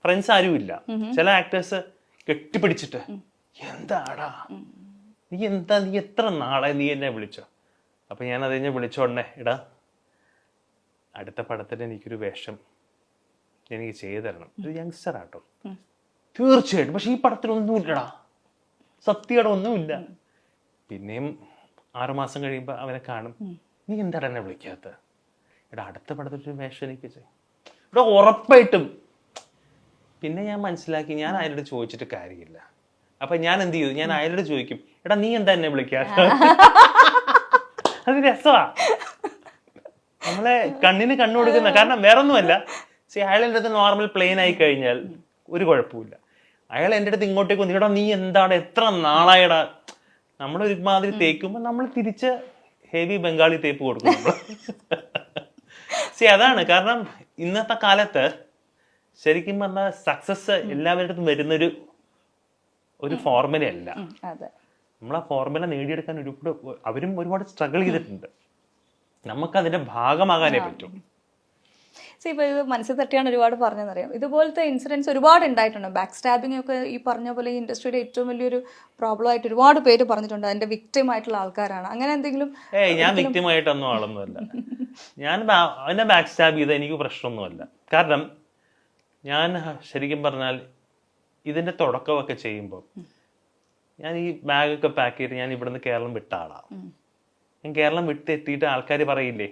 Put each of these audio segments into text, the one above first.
Friends ആരും ഇല്ല. ചില ആക്ടേഴ്സ് കെട്ടിപ്പിടിച്ചിട്ട് എന്താടാ നീ എത്ര നാളെ നീ എന്നെ വിളിച്ചോ. അപ്പൊ ഞാൻ അത് കഴിഞ്ഞ് വിളിച്ചോടനെ ഇടാ അടുത്ത പടത്തിൽ എനിക്കൊരു വേഷം എനിക്ക് ചെയ്തു തരണം. ഒരു യങ്സ്റ്റർ ആട്ടോ, തീർച്ചയായിട്ടും. പക്ഷെ ഈ പടത്തിലൊന്നുമില്ലടാ, സത്യയുടെ ഒന്നുമില്ല. പിന്നെയും 6 മാസം കഴിയുമ്പോൾ അവനെ കാണും. നീ എന്താണ് എന്നെ വിളിക്കാത്ത? എടാ അടുത്ത പടത്തിൽ ഒരു വേഷം എനിക്ക് ഇവിടെ ഉറപ്പായിട്ടും. പിന്നെ ഞാൻ മനസ്സിലാക്കി ഞാൻ അയാളോട് ചോദിച്ചിട്ട് കാര്യമില്ല. അപ്പൊ ഞാൻ എന്ത് ചെയ്തു, ഞാൻ അയാളോട് ചോദിക്കും, എടാ നീ എന്താ എന്നെ വിളിക്കാത്ത? അത് രസമാ, നമ്മളെ കണ്ണിന് കണ്ണു കൊടുക്കുന്ന. കാരണം വേറൊന്നുമല്ല, അയാളെൻ്റെ അടുത്ത് നോർമൽ പ്ലെയിൻ ആയി കഴിഞ്ഞാൽ ഒരു കുഴപ്പമില്ല. അയാൾ എൻ്റെ അടുത്ത് ഇങ്ങോട്ടേക്ക് വന്നു, എടാ നീ എന്താണ് എത്ര നാളായടാ. നമ്മളൊരുമാതിരി തേക്കുമ്പോൾ നമ്മൾ തിരിച്ച് ഹെവി ബംഗാളി തേപ്പ് കൊടുക്കും നമ്മൾ. അതാണ് കാരണം ഇന്നത്തെ കാലത്ത് ശരിക്കും പറഞ്ഞാൽ സക്സസ് എല്ലാവരുടെ അടുത്തും വരുന്നൊരു ഫോർമുല അല്ല. നമ്മൾ ആ ഫോർമുല നേടിയെടുക്കാൻ അവരും ഒരുപാട് സ്ട്രഗിൾ ചെയ്തിട്ടുണ്ട്. നമുക്ക് അതിന്റെ ഭാഗമാകാനേ പറ്റും. ഇപ്പൊ ഇത് മനസ്സിൽ തട്ടിയാണ് ഒരുപാട് പറഞ്ഞെന്നറിയാം. ഇതുപോലത്തെ ഇൻസിഡൻസ് ഒരുപാട് ഉണ്ടായിട്ടുണ്ട്. ബാക്ക് സ്റ്റാബിംഗ് ഒക്കെ ഈ പറഞ്ഞ പോലെ ഈ ഇൻഡസ്ട്രിയുടെ ഏറ്റവും വലിയൊരു പ്രോബ്ലം ആയിട്ട് ഒരുപാട് പേര് പറഞ്ഞിട്ടുണ്ട്. അതിന്റെ വിക്ടിം ആയിട്ടുള്ള ആൾക്കാരാണ്. അങ്ങനെ എന്തെങ്കിലും? ഞാൻ വിക്ടിം ആയിട്ടൊന്നും ആളൊന്നുമല്ല. ഞാൻ അവനെ ബാക്ക് സ്റ്റാബ് ചെയ്ത എനിക്ക് പ്രശ്നമൊന്നുമല്ല. കാരണം ഞാൻ ശരിക്കും പറഞ്ഞാൽ ഇതിന്റെ തുടക്കമൊക്കെ ചെയ്യുമ്പോൾ ഞാൻ ഈ ബാഗൊക്കെ പാക്ക് ചെയ്ത് ഞാൻ ഇവിടുന്ന് കേരളം വിട്ട ആളാണ്. ഞാൻ കേരളം വിട്ടെത്തിയിട്ട് ആൾക്കാർ പറയില്ലേ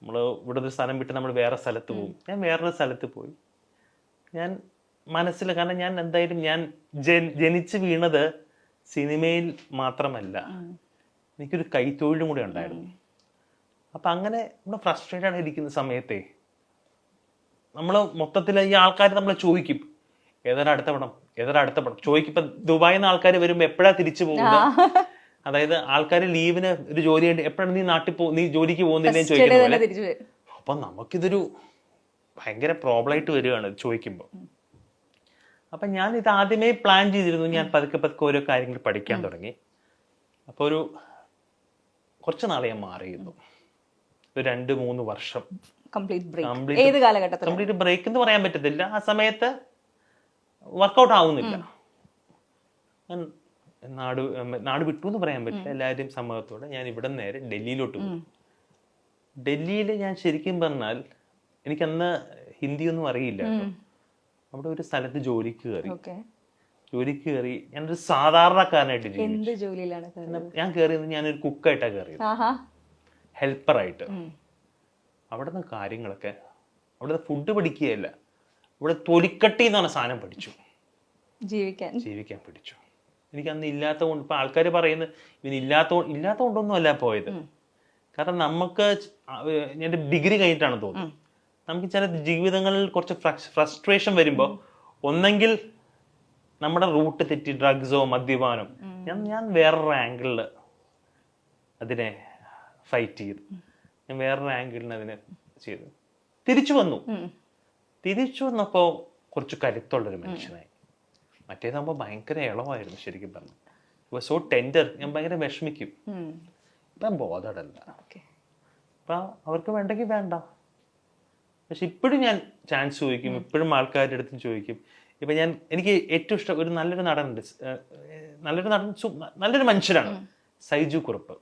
നമ്മൾ ഇവിടെ ഒരു സ്ഥലം വിട്ട് നമ്മൾ വേറെ സ്ഥലത്ത് പോകും. ഞാൻ വേറൊരു സ്ഥലത്ത് പോയി. ഞാൻ മനസ്സിൽ, കാരണം ഞാൻ എന്തായാലും ഞാൻ ജനിച്ച് വീണത് സിനിമയിൽ മാത്രമല്ല, എനിക്കൊരു കൈത്തൊഴിലും കൂടെ ഉണ്ടായിരുന്നു. അപ്പം അങ്ങനെ നമ്മൾ ഫ്രസ്ട്രേറ്റഡ് ആയിരിക്കുന്ന സമയത്തെ നമ്മൾ മൊത്തത്തിൽ ഈ ആൾക്കാർ നമ്മളെ ചോദിക്കും ഏതാ അടുത്ത പടം ചോദിക്കും. ഇപ്പം ദുബായിൽ നിന്ന് ആൾക്കാർ വരുമ്പോൾ എപ്പോഴാണ് തിരിച്ചു പോകുന്നത്, അതായത് ആൾക്കാർ ലീവിന് ഒരു ജോലി ആയിട്ട് എപ്പോഴാണ് നീ ജോലിക്ക് പോകുന്നില്ലേ ചോദിക്കുന്ന പോലെ. അപ്പൊ നമുക്കിതൊരു ഭയങ്കര പ്രോബ്ലം ആയിട്ട് വരികയാണ് ചോദിക്കുമ്പോൾ. അപ്പൊ ഞാൻ ഇത് ആദ്യമേ പ്ലാൻ ചെയ്തിരുന്നു. ഞാൻ പതുക്കെ ഓരോ കാര്യങ്ങൾ പഠിക്കാൻ തുടങ്ങി. അപ്പൊ കുറച്ച് നാളെ ഞാൻ മാറിയിരുന്നു. ഒരു 2-3 വർഷം കംപ്ലീറ്റ് ബ്രേക്ക് എന്ന് പറയാൻ പറ്റത്തില്ല. ആ സമയത്ത് വർക്കൗട്ട് ആവുന്നില്ല. നാട് വിട്ടു എന്ന് പറയാൻ പറ്റില്ല. എല്ലാവരുടെയും സമ്മതത്തോടെ ഞാൻ ഇവിടെ നേരെ ഡൽഹിയിലോട്ട് പോയി. ഡൽഹിയിൽ ഞാൻ ശരിക്കും പറഞ്ഞാൽ എനിക്കന്ന് ഹിന്ദിയൊന്നും അറിയില്ല. അവിടെ ഒരു സ്ഥലത്ത് ജോലിക്ക് കയറി. ഞാനൊരു സാധാരണക്കാരനായിട്ട് ഞാൻ കയറിയത് ഞാനൊരു കുക്കായിട്ടാണ് കയറിയത്, ഹെൽപ്പറായിട്ട്. അവിടുന്ന് കാര്യങ്ങളൊക്കെ, അവിടുത്തെ ഫുഡ് പഠിക്കുകയല്ല, ഇവിടെ തൊലിക്കട്ടി എന്ന് പറഞ്ഞ സാധനം പഠിച്ചു, ജീവിക്കാൻ പഠിച്ചു. എനിക്ക് അന്ന് ഇല്ലാത്ത കൊണ്ട്, ഇപ്പൊ ആൾക്കാർ പറയുന്നത് ഇല്ലാത്തതുകൊണ്ടൊന്നും അല്ല പോയത്. കാരണം നമുക്ക് എൻ്റെ ഡിഗ്രി കഴിഞ്ഞിട്ടാണ് തോന്നുന്നത്, നമുക്ക് ചില ജീവിതങ്ങളിൽ കുറച്ച് ഫ്രസ്ട്രേഷൻ വരുമ്പോൾ ഒന്നെങ്കിൽ നമ്മുടെ റൂട്ട് തെറ്റി ഡ്രഗ്സോ മദ്യപാനം, ഞാൻ വേറൊരു ആംഗിളിൽ അതിനെ ഫൈറ്റ് ചെയ്തു. ഞാൻ വേറൊരു ആംഗിളിന് അതിനെ ചെയ്തു. തിരിച്ചു വന്നപ്പോൾ കുറച്ച് കരുത്തുള്ളൊരു മനുഷ്യനായി. മറ്റേതാകുമ്പോൾ ഭയങ്കര ഇളവായിരുന്നു. ശരിക്കും പറഞ്ഞു സോ ടെൻഡർ. ഞാൻ ഭയങ്കര വിഷമിക്കും. ഇപ്പം ബോധടല്ല. അപ്പം അവർക്ക് വേണ്ടെങ്കിൽ വേണ്ട. പക്ഷെ ഇപ്പോഴും ഞാൻ ചാൻസ് ചോദിക്കും, ഇപ്പോഴും ആൾക്കാരുടെ അടുത്ത് ചോദിക്കും. ഇപ്പം എനിക്ക് ഏറ്റവും ഇഷ്ടം ഒരു നല്ലൊരു നടനുണ്ട്, നല്ലൊരു മനുഷ്യനാണ്, സൈജു കുറുപ്പ്.